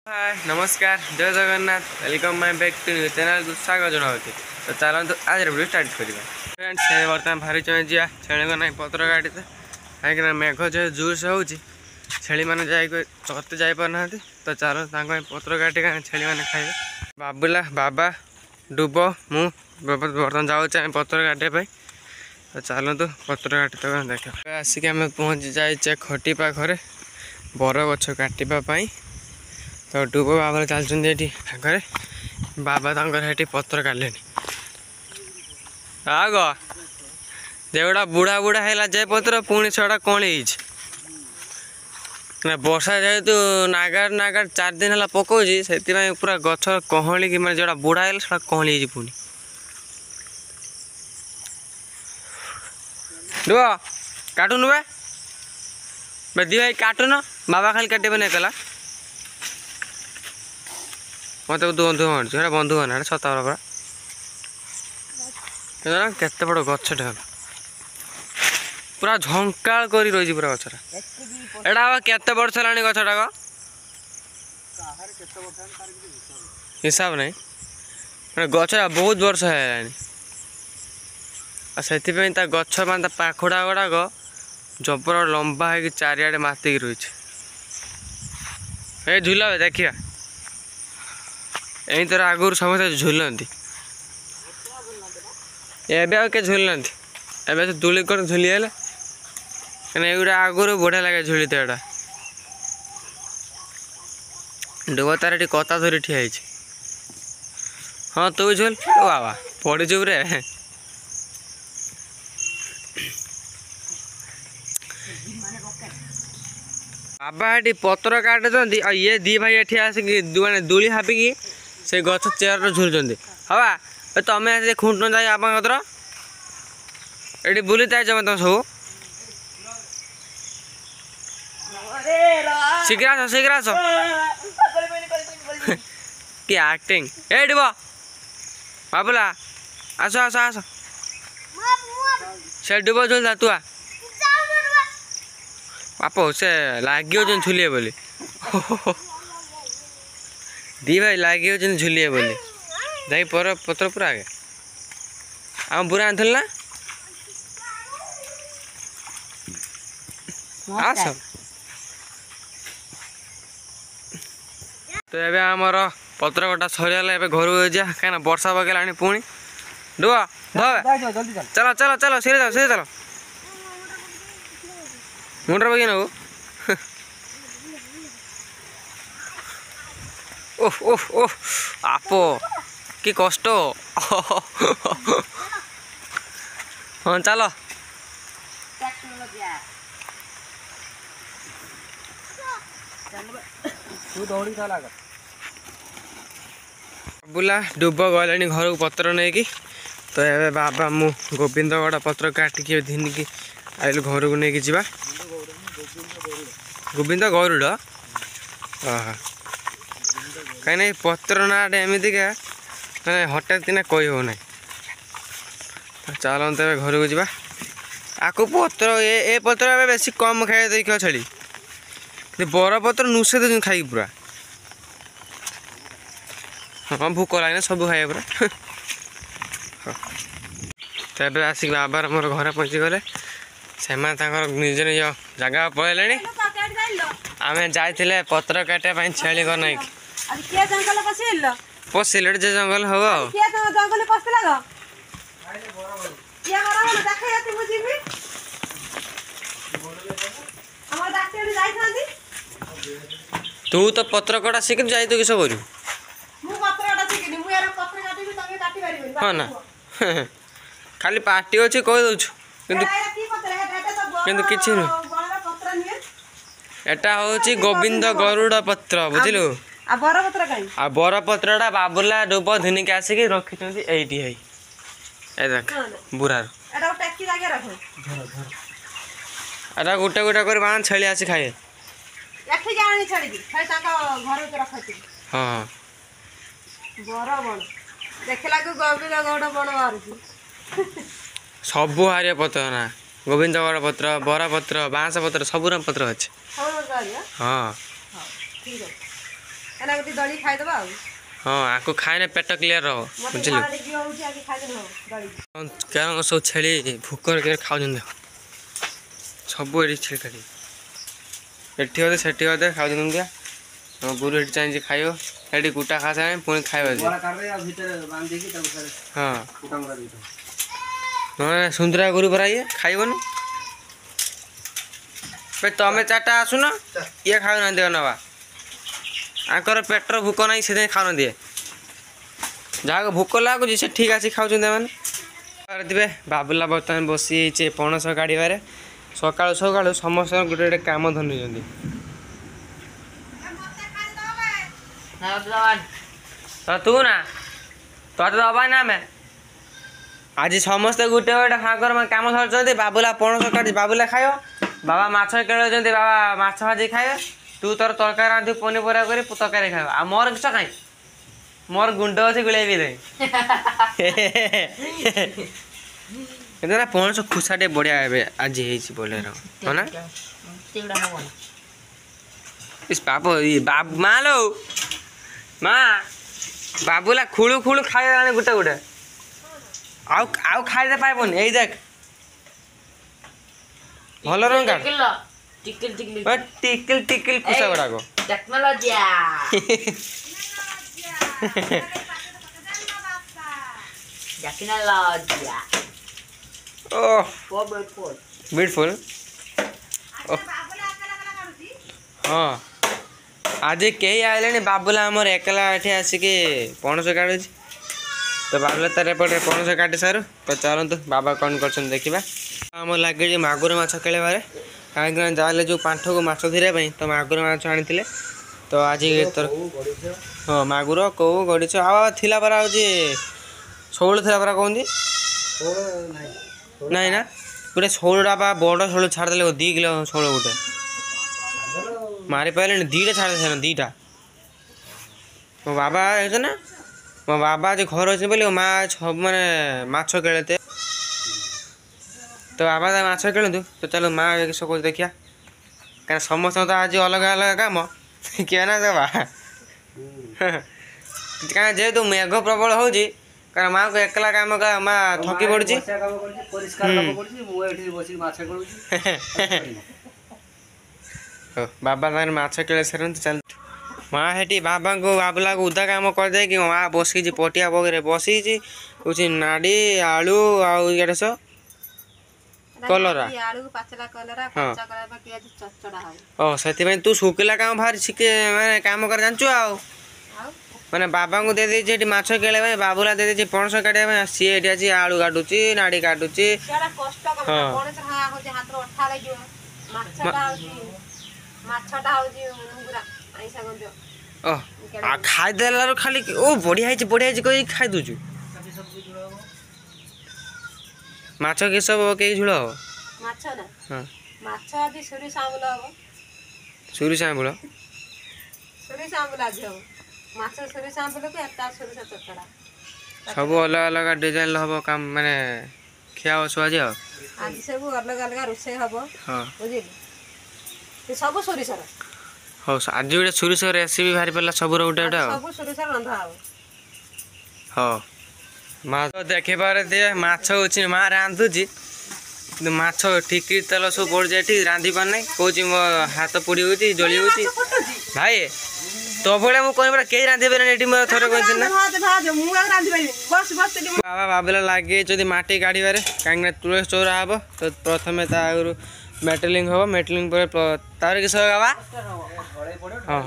हाय नमस्कार जय Jagannath welcome my back to new channel स्वागत जनावती तो चलते आज वीडियो स्टार्ट करिबा फ्रेंड्स से बर्तमान भारी चमे जिया छेली को नहीं पत्र गाड़ी तो कहीं मेघ जो जोर से होची छेली माने जाई चते जाई पर ना तो चलो पत्र गाड़ी का छेली माने खाइबे बाबुला बाबा डुब मु बर्तमान जाऊँ पत्र गाटे तो चलतु पत्र गाटी तो देख आसिक आम पहुँची जाए खटी पाखे बर गछ काटापी तो डुब बाबा चलते आगे बाबा तक पत्र काले आग जेगुड़ा बुढ़ा बुढ़ा है जे पत्र पुणी छड़ा कली वर्षा जेहेतु नागार नागार 4 दिन है पकाउे से पूरा गछ कहली कि मैं जोड़ा बुढ़ा है से कहली पुणी डुब काटुन बे दी भाई काटुन बाबा खाली काटे नहीं कला मत बंधु बंधु बंधु बना सत परा केते बड़ गछटे पूरा झंकाल कर रही पूरा गछरा एटा केते वर्ष है गछटा हिसाब नहीं गछरा बहुत वर्ष है से गछ मान पाखुड़ा गुड़ाक जबर लंबा है चारिआडे मातिक रही है झूल देखिया यही तरह आगुरी समस्त झुलती एवं के झुलती एवं दूली कर झुली है युवा आगुरी बढ़िया लगे झुलते एटा डुब तार कता धरी ठिया हाँ तू झुल बाबा पड़ी चुप रे बाबा ये पत्र काटुंट ये दी भाई ये आसिक मैंने दूली हापिकी से गछ चेयर झुलुंट हवा तुम्हें खुंटन जाए आप ये बुली जाए तुम सब शीघ्र आस शीघ्र आस कि एक्टिंग ए डुब बाबुला आस आस आस से डुब झुलता तुआ बाप से लगे झुलिए बोली दी भाई लगे झुलिए बोली जाई पर पत्र पूरा आगे आम बुरा आनी ना आस तो ये आमर पत्र कटा सरीगला घर को जा कहीं वर्षा पकड़ा पुणी डुब चलो चलो चलो सीधे चलो मुंडर बगे ना ओह ओह ओह आप कि कष्ट हाँ चलो बुला डुब गले घर को पत्र नहीं कि तो ये बाबा मु गोविंदगढ़ पत्र काटिकी धिनिकी आइलु घर को लेकिन जावा गोविंद गरुड़ कहीं पत्र नाटे एमतीका मैंने हठात ना कही हो ना चलते घर को जावा आको पत्र ए पत्र बेसी कम खाए देख छेली बर पत्र नुसे दे खाई पूरा हाँ भूक लगे सब खाए पूरा तब आसिक बाबार मोर घर पहुँची गले से निज निज जगह पलैले आम जाइए पत्र काटापी छेली को नहीं पशिल जे जंगल हम तू तो पत्र कटा शिख जाई तो किस करू हाँ ना खाली पार्टी अच्छी कह दे कि एटा हूँ गोविंद गरुड़ पत्र बुझलु आ बर पत्रटा बाबुला डुब धिनिक आसिक रखी ये देख बुरार एटा गोटे गोटे कर छेली आसी खाए हाँ सब हारिया पत्र ना गोविंदगढ़ पत्र बरा पत्र बाँस पत्र सब पत्र अच्छे हाँ एना गति दड़ी खाइ दबा हाँ आको खाइने पेट क्लियर रहो बुझिलु क्या सब छेली भूकर के खाऊ सब एटी छेली खाली एटी होते सेठी होते खाऊ क्या गुरु एटी चाहिए खाइब एटी कुटा खा सारे पुणी खाइब हाँ ना सुंदरा गुरु परा ये खाइबनी तमें चार्टा आसुन ये खाऊ ना दियो नवा आकर पेटर भूक ना से खाऊ दिए जहाँ भूक लगुच से ठीक अच्छे खाऊँ मैंने बाबुला बर्तमान बसी पणस काढ़वे सका सका समस्त गोटे गोटे कम धनी तू ना तो दबा ना मैं आज समस्ते गोटे गोटे फाकर कम धरते बाबुला पणस काटी बाबुला खाइब बाबा माछ केल बाबा माछ भाजी खाए तू तोर तरकारी रांधि पनीपरिया कर तरकारी खाइब आ मोर किस खाई मोर गुंड अच्छे गुले भी पणस खुसा टे बढ़िया आज बोले ना इस पाप माँ लो माँ बाबुला खुलू खुलू खाई गोटे गोटे आउ खाई पाइबन यही देख भल रंग टिकिल टिकिल खुसा गुड़ाक ब्यूटीफुल हाँ आज कई आए बाबुला आमर एकला ये आसिक पणस काटू तो बाबुला तार एपटे पणस काटी सारू तो चलतु बाबा कौन कर देखा आम लगे मागुर माछ खेलबार कहीं जाए जो पांठ को माछ धरने तो मागुर माछ आनी तो आज हाँ मागुर कौ गड़िछ आला परा हूँ शौल थी परा कहती ना ना गोटे शौलटा बा बड़ शौल छाड़देले 2 किलो शौल गोटे मारी पारे 2टा छाड़ दीटा मो बाबा है ना मो बाबा आज घर अच्छे बोले माँ सब मैंने माछ खेलते तो बाबा माछ खेलतु तो चलो माँ सब देखिया क्या समस्त तो आज अलग अलग काम क्या ना देवा क्या जेहेतु मेघ प्रबल हो कारण माँ को एकला काम का माँ थकी पड़ी बाबा तार माछ खेल सारे चल माँ हेटी बाबा को बाबुला को उदा काम कर दे कि माँ बसी पटिया बगरे बसी कुछ नाड़ी आलू आउ सब कलरा हाँ से तू शुकिला काम भारी शिखे मैंने काम कर जानचु मैंने बाबा को दे देती माछ खेल बाबुला दे देती पणस काटा सी अच्छी आलू काटुची नाड़ी काटुची खाईदे खाली ओ बढ़िया कही खाई दूचु माछ के सब कई झोल हम सुरी सांबुल सब अलग अलग डिजाइन हम काम माने खिया आज आज सब अलग अलग रोषे हम सब सोरिसर हाँ आज गोटे सोरिस रेसिपी बाहरी पड़ा सब गोटे रंधा हाँ माँ तो देखे पारे माछ हो माँ रांधुची माछ ठिकी तेल सब पड़ जाए रांधि पार ना कौच मो हाथ पोड़ी हो जली हो भाई तो भाई मुझे कहीं रांधि पारे थोड़े कहते ना बाबा बाबुला लगे माटी काढ़वे कहीं तुलसी चौरा हम तो प्रथम आगु मेटलिंग हम मेटलिंग पर तार किस बाबा हाँ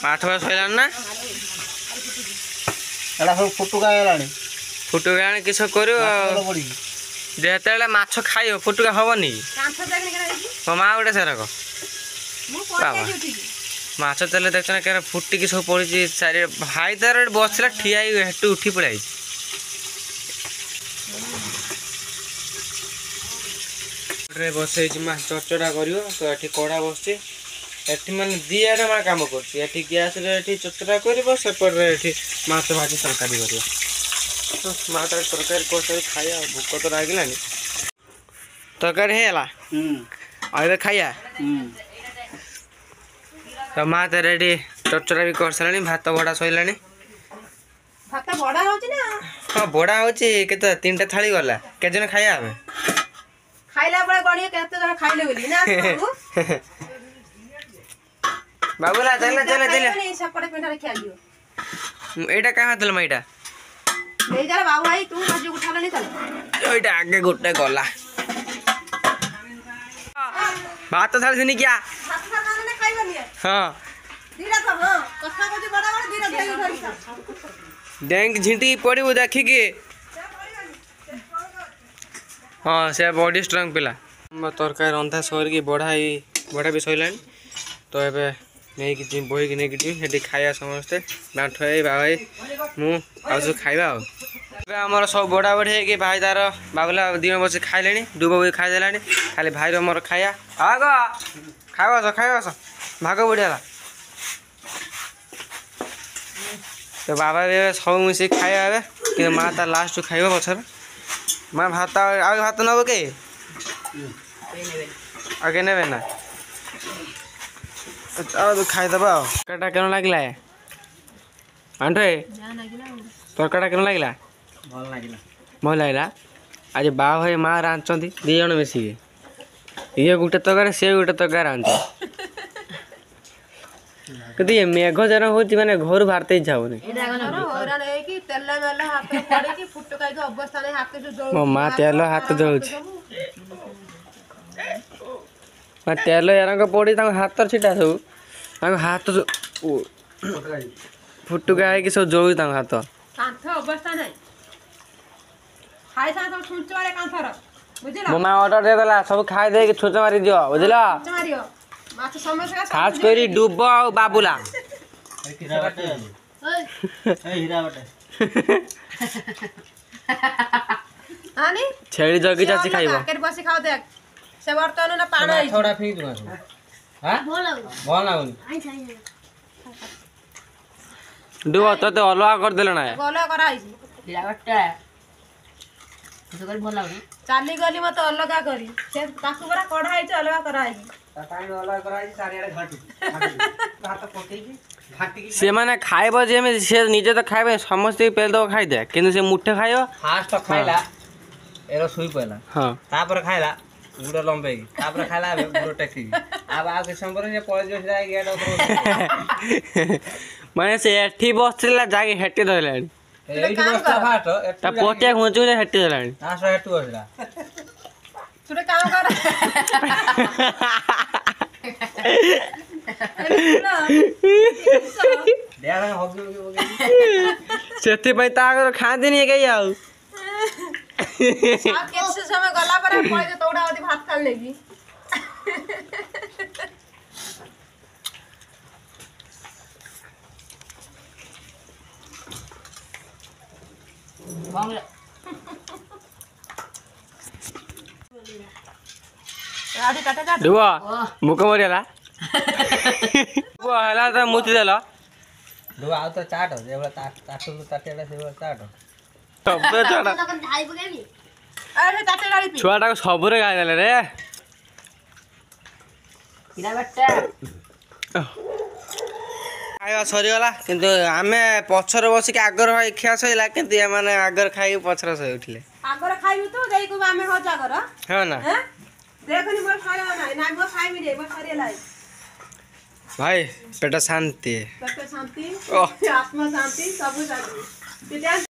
पाठ पाठ सर ना फुटुका किस कर जेते माछ खाइ फुटुका हेनी मो माँ गोटे सेरक बाबा माछ तेल देख क्या फुटिकी सब पड़ी चारि भाई तार बसला ठिया हेटू उठी पड़ाई बस चर्चा कर तो ये कड़ा बस मैंने दी आड़े माँ कम कर गैस चर्चा करपटे माछ भाजी तरकारी कर माँ तार तरकारी कर खाया भोक तो लगे तरकारी है खाया तो माँ तो रेडी चरचरा भी कर सारे भात बड़ा सैलानी ଭାତ ବଡା ହଉଛି ନା हाँ बड़ा हूँ के 3टा थाली गला के जन खाया हमें ଖାଇଲା ବେଳେ ଗଣିଏ କେତେ ଜଣ ଖାଇଲେ ବୋଲି ନା बाबूला चल चल चल ସେପଟେ ପିଣ୍ଡାରେ ଖିଆଯିବ एटा कहाँ हाथ मा एटा ନେଇଯାର ବାବୁ ଭାଇ ତୁ ଆଜି ଉଠାଲନି ଚାଲ एटा आगे गोटे गला भात थाली सुनी क्या ଭାତ ଖାଇଲେ ଖାଇବନି हाँ ଦିଟା ତ ହଁ କଥା କହୁଛି ବଡ ବଡ ଦିଟା ଧରି ଧରି डेंग झिंटी पड़ू देखिकी हाँ से बॉडी स्ट्रांग पिला तरकारी रंधा सरिकी बढ़ा भी सैला तो ये नहीं बोईक नहीं जी खाया समस्ते बांठ भाई मुझे खाଇବା आमर सब बड़ा बढ़ी है कि भाई तार बाबुला दिन बस खाइले डुब भी खाईदेला खाली भाई मोर खाया आग खाइबस भाग बढ़िया तो बाबा भी सब मिस खाया कि माँ तार लास्ट खाइब पचर माँ भात भात नब के आगे ने ना खाईदबा तरकाटा केन लगे आंटे तरकाटा केन लगे भल लगे आज बा भाई माँ रांधि दी जन मिसिकी ये गोटे तरकारी सी गोटे तरकारी रांध कि मेघ जन हो मैंने घर बाहरते इच्छा होनी मो माँ तेल हाथ जलुच तेल यार पड़ी हाथ छिटा सब हाथ फुटुका है सब जलु हाथ मो माँ ऑर्डर देदेला सब खाई दे छुच मारी दियो बुझल खास करी डुब आ बाबुला छेड़ी जगी चाची खाइबो बसी खाओ देख से बर्तन ना पानी थोड़ा फेंक दूंगा हां बोल लागुनी डुब तो अलगा कर देले ना गोला कराई चाली गली मत अलगा करी से ताकू बरा कढ़ाई छ अलगा कराई से माने खाइब जे में से निजे तो खाइबे समस्त पेल दो खाइ दे किंतु से मुठे खाइयो फास्ट खाइला एरो सुई पइला हां तापर खाइला गुडो लंबे तापर खाइला गुडो टेक्सी अब आ के संबर जे पळे जो जाय गेट माने से एठी बसला जाके हेटी धइलानी एठी बसता फास्ट ता पोटिया घुंचू जे हेटी धइलानी आसो हेटू बसला तुरे काम कर देया होगी होगी सेति पई तागर खादिनी गई आउ किसी समय गला पर पड़े तोड़ा ओदी भात खा लेगी राडी काटे काट डुबो मुख मरियाला वो हला त मुति देला दो आ तो चाट हो जेबला ताटू ताटेला सेबला चाट सब छाड़ा अरे ताटे डाली पी छुआटा को सबरे गाय देले रे खाଇବା ସରିଗଲା କିନ୍ତୁ ଆମେ ପଛରେ ବସିକି ଆଗର ଭାଇ ଖିଆ ସଇଲା କିନ୍ତୁ ଏମାନେ ଆଗର ଖାଇକି ପଛରେ ଶୋଇ ଉଠିଲେ ଆଗର ଖାଇବୁ ତୁ ଦେଇକୁ ଆମେ ହଁ ଜାଗର ହଁ ନା हैं देखनी मोर खाया नाही ना मोर खाइबी रे मोर सरियला भाई पेट शांति पेट शांति ओह आत्मा शांति सब शांति